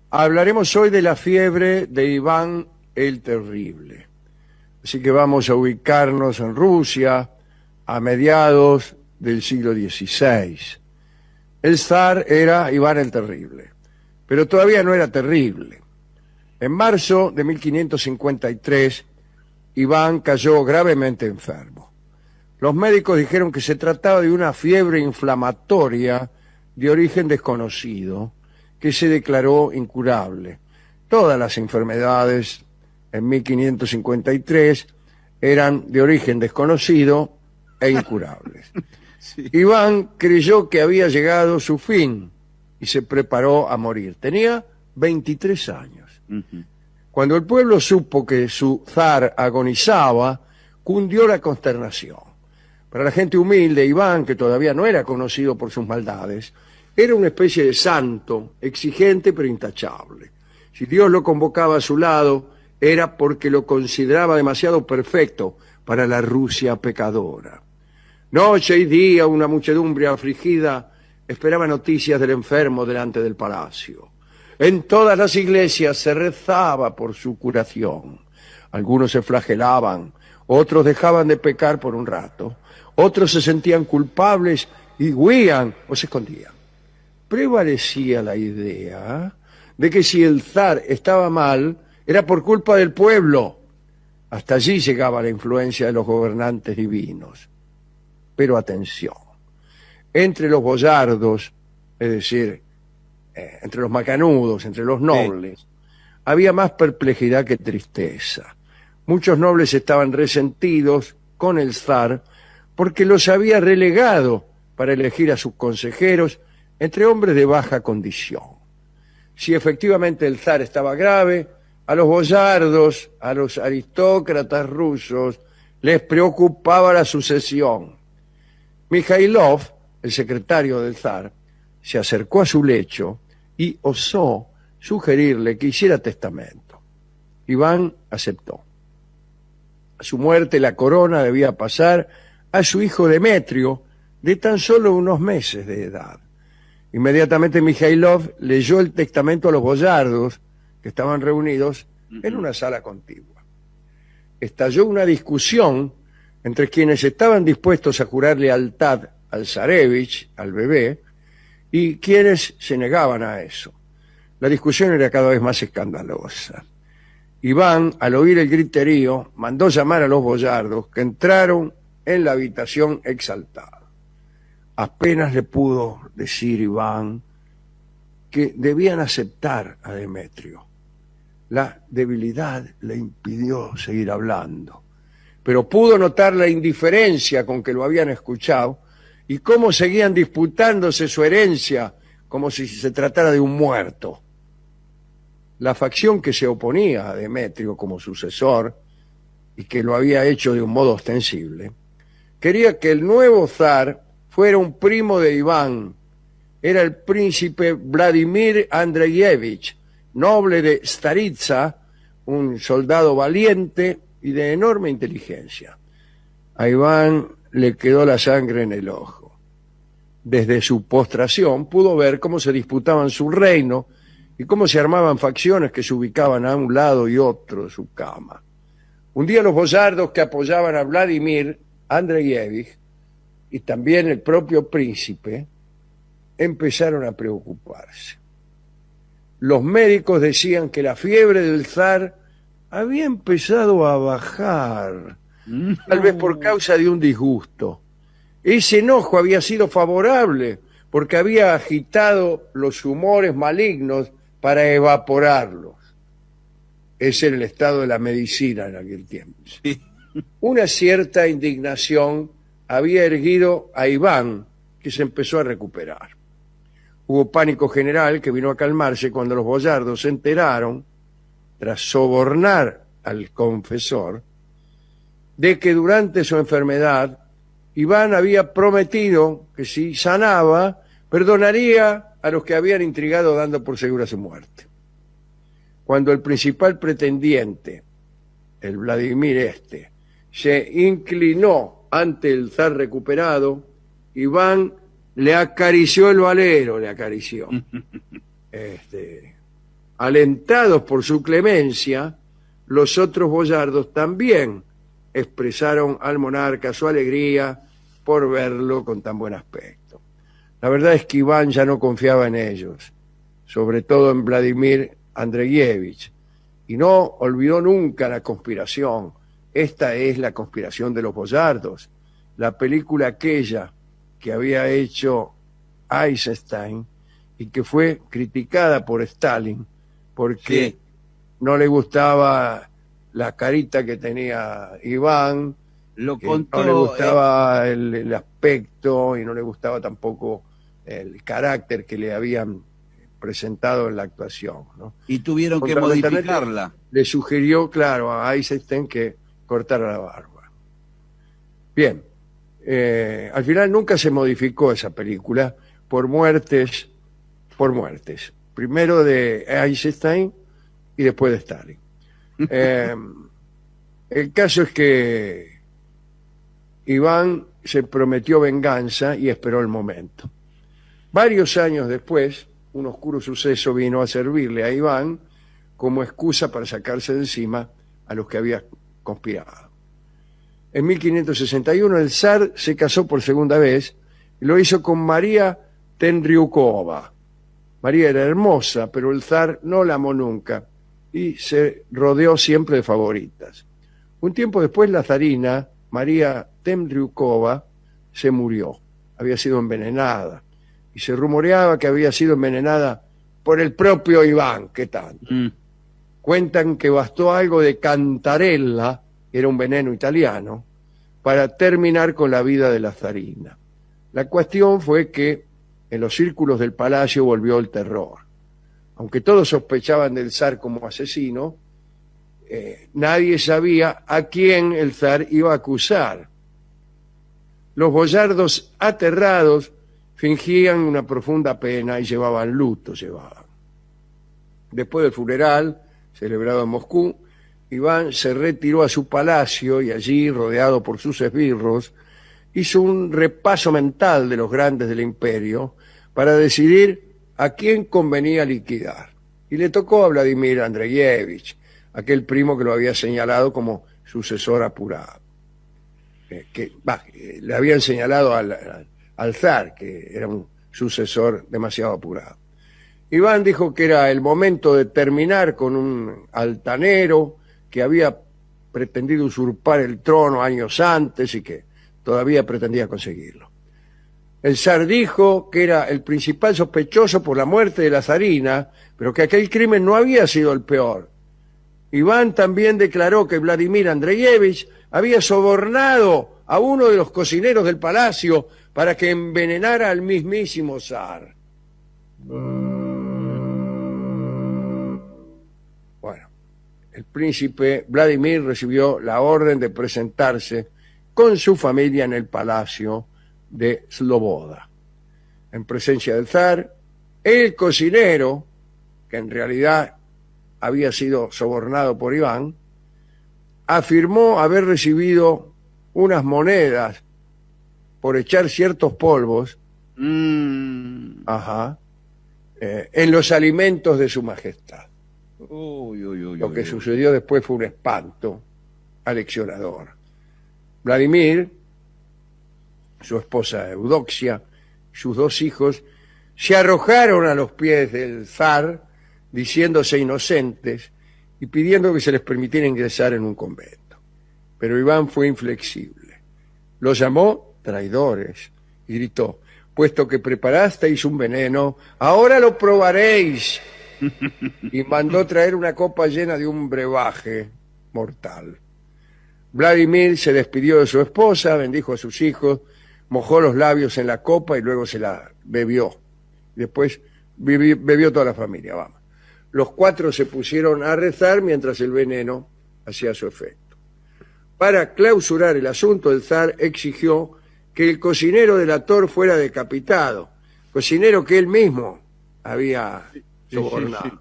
Hablaremos hoy de la fiebre de Iván el Terrible. Así que vamos a ubicarnos en Rusia a mediados del siglo XVI. El zar era Iván el Terrible, pero todavía no era terrible. En marzo de 1553, Iván cayó gravemente enfermo. Los médicos dijeron que se trataba de una fiebre inflamatoria de origen desconocido, que se declaró incurable. Todas las enfermedades en 1553 eran de origen desconocido e incurables. Sí. Iván creyó que había llegado su fin y se preparó a morir. Tenía 23 años. Cuando el pueblo supo que su zar agonizaba, cundió la consternación. Para la gente humilde, Iván, que todavía no era conocido por sus maldades, era una especie de santo, exigente pero intachable. Si Dios lo convocaba a su lado, era porque lo consideraba demasiado perfecto para la Rusia pecadora. Noche y día una muchedumbre afligida esperaba noticias del enfermo delante del palacio. En todas las iglesias se rezaba por su curación. Algunos se flagelaban, otros dejaban de pecar por un rato, otros se sentían culpables y huían o se escondían. Prevalecía la idea de que si el zar estaba mal, era por culpa del pueblo. Hasta allí llegaba la influencia de los gobernantes divinos. Pero atención, entre los boyardos, es decir, entre los macanudos, entre los nobles, había más perplejidad que tristeza. Muchos nobles estaban resentidos con el zar porque los había relegado para elegir a sus consejeros entre hombres de baja condición. Si efectivamente el zar estaba grave, a los boyardos, a los aristócratas rusos, les preocupaba la sucesión. Mijailov, el secretario del zar, se acercó a su lecho y osó sugerirle que hiciera testamento. Iván aceptó. A su muerte la corona debía pasar a su hijo Demetrio, de tan solo unos meses de edad. Inmediatamente Mijailov leyó el testamento a los boyardos que estaban reunidos en una sala contigua. Estalló una discusión entre quienes estaban dispuestos a jurar lealtad al zarevich, al bebé, y quienes se negaban a eso. La discusión era cada vez más escandalosa. Iván, al oír el griterío, mandó llamar a los boyardos, que entraron en la habitación exaltados. Apenas le pudo decir Iván que debían aceptar a Demetrio. La debilidad le impidió seguir hablando, pero pudo notar la indiferencia con que lo habían escuchado y cómo seguían disputándose su herencia como si se tratara de un muerto. La facción que se oponía a Demetrio como sucesor y que lo había hecho de un modo ostensible, quería que el nuevo zar fuera un primo de Iván. Era el príncipe Vladimir Andreyevich, noble de Staritsa, un soldado valiente y de enorme inteligencia. A Iván le quedó la sangre en el ojo. Desde su postración pudo ver cómo se disputaban su reino y cómo se armaban facciones que se ubicaban a un lado y otro de su cama. Un día los boyardos que apoyaban a Vladimir Andreyevich y también el propio príncipe empezaron a preocuparse. Los médicos decían que la fiebre del zar había empezado a bajar, tal vez por causa de un disgusto. Ese enojo había sido favorable porque había agitado los humores malignos para evaporarlos. Ese era el estado de la medicina en aquel tiempo. Sí. Una cierta indignación había erguido a Iván, que se empezó a recuperar. Hubo pánico general que vino a calmarse cuando los boyardos se enteraron, tras sobornar al confesor, de que durante su enfermedad Iván había prometido que si sanaba, perdonaría a los que habían intrigado dando por segura su muerte. Cuando el principal pretendiente, el Vladimir se inclinó ante el zar recuperado, Iván le acarició el valero, le acarició. Alentados por su clemencia, los otros boyardos también expresaron al monarca su alegría por verlo con tan buen aspecto. La verdad es que Iván ya no confiaba en ellos, sobre todo en Vladimir Andreyevich, y no olvidó nunca la conspiración. Esta es la conspiración de los boyardos, la película aquella que había hecho Eisenstein y que fue criticada por Stalin porque Sí. no le gustaba la carita que tenía Iván, Lo que no le contó, gustaba el aspecto y no le gustaba tampoco el carácter que le habían presentado en la actuación, ¿no? y tuvieron que Fundamentalmente, modificarla. le sugirió, claro, a Eisenstein que cortara la barba. Bien, al final nunca se modificó esa película por muertes, primero de Eisenstein y después de Stalin. El caso es que Iván se prometió venganza y esperó el momento. Varios años después, un oscuro suceso vino a servirle a Iván como excusa para sacarse de encima a los que había conspirado. En 1561 el zar se casó por segunda vez y lo hizo con María Tenryukova. María era hermosa, pero el zar no la amó nunca y se rodeó siempre de favoritas. Un tiempo después la zarina, María Tenryukova, se murió. Había sido envenenada y se rumoreaba que había sido envenenada por el propio Iván. ¿Qué tanto? Cuentan que bastó algo de cantarella, era un veneno italiano, para terminar con la vida de la zarina. La cuestión fue que en los círculos del palacio volvió el terror. Aunque todos sospechaban del zar como asesino, nadie sabía a quién el zar iba a acusar. Los boyardos aterrados fingían una profunda pena y llevaban luto. Después del funeral, celebrado en Moscú, Iván se retiró a su palacio y allí, rodeado por sus esbirros, hizo un repaso mental de los grandes del imperio para decidir a quién convenía liquidar. Y le tocó a Vladimir Andreyevich, aquel primo que lo había señalado como sucesor apurado. Le habían señalado al zar, que era un sucesor demasiado apurado. Iván dijo que era el momento de terminar con un altanero que había pretendido usurpar el trono años antes y que todavía pretendía conseguirlo. El zar dijo que era el principal sospechoso por la muerte de la zarina, pero que aquel crimen no había sido el peor. Iván también declaró que Vladimir Andreyevich había sobornado a uno de los cocineros del palacio para que envenenara al mismísimo zar. Bueno, el príncipe Vladimir recibió la orden de presentarse con su familia en el palacio de Sloboda. En presencia del zar, el cocinero, que en realidad había sido sobornado por Iván, afirmó haber recibido unas monedas por echar ciertos polvos en los alimentos de su majestad. Lo que sucedió después fue un espanto aleccionador. Vladimir, su esposa Eudoxia, sus dos hijos, se arrojaron a los pies del zar, diciéndose inocentes y pidiendo que se les permitiera ingresar en un convento. Pero Iván fue inflexible. Los llamó traidores y gritó: puesto que preparasteis un veneno, ahora lo probaréis. Y mandó traer una copa llena de un brebaje mortal. Vladimir se despidió de su esposa, bendijo a sus hijos, mojó los labios en la copa y luego se la bebió. Después bebió toda la familia, vamos. Los cuatro se pusieron a rezar mientras el veneno hacía su efecto. Para clausurar el asunto, el zar exigió que el cocinero delator fuera decapitado, cocinero que él mismo había sobornado.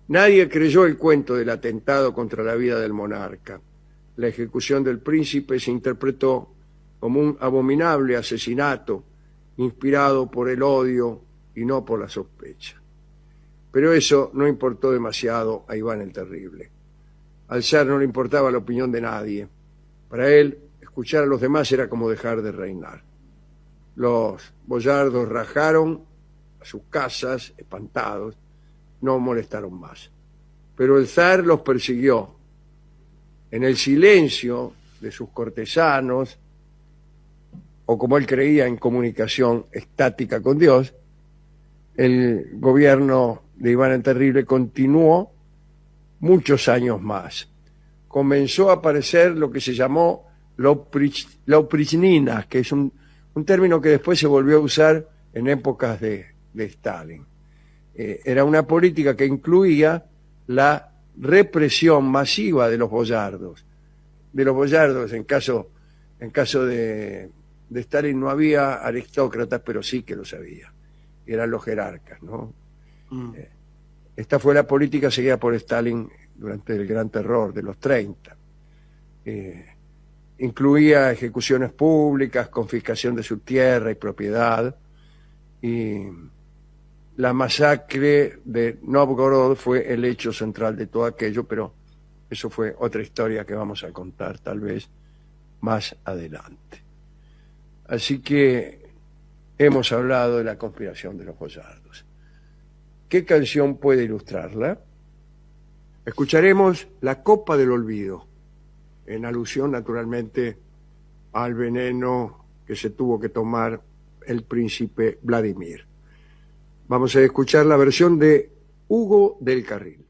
Nadie creyó el cuento del atentado contra la vida del monarca. La ejecución del príncipe se interpretó como un abominable asesinato inspirado por el odio y no por la sospecha. Pero eso no importó demasiado a Iván el Terrible. Al zar no le importaba la opinión de nadie. Para él, escuchar a los demás era como dejar de reinar. Los boyardos rajaron a sus casas, espantados, no molestaron más. Pero el zar los persiguió. En el silencio de sus cortesanos, o como él creía, en comunicación estática con Dios, el gobierno de Iván el Terrible continuó muchos años más. Comenzó a aparecer lo que se llamó la oprichnina, que es un término que después se volvió a usar en épocas de Stalin. Era una política que incluía la represión masiva de los boyardos. De los boyardos, en caso de Stalin no había aristócratas, pero sí que los había. Eran los jerarcas, ¿no? Esta fue la política seguida por Stalin durante el Gran Terror de los 30. Incluía ejecuciones públicas, confiscación de su tierra y propiedad, y la masacre de Novgorod fue el hecho central de todo aquello, pero eso fue otra historia que vamos a contar tal vez más adelante. Así que hemos hablado de la conspiración de los boyardos. ¿Qué canción puede ilustrarla? Escucharemos La Copa del Olvido, en alusión naturalmente al veneno que se tuvo que tomar el príncipe Vladimir. Vamos a escuchar la versión de Hugo del Carril.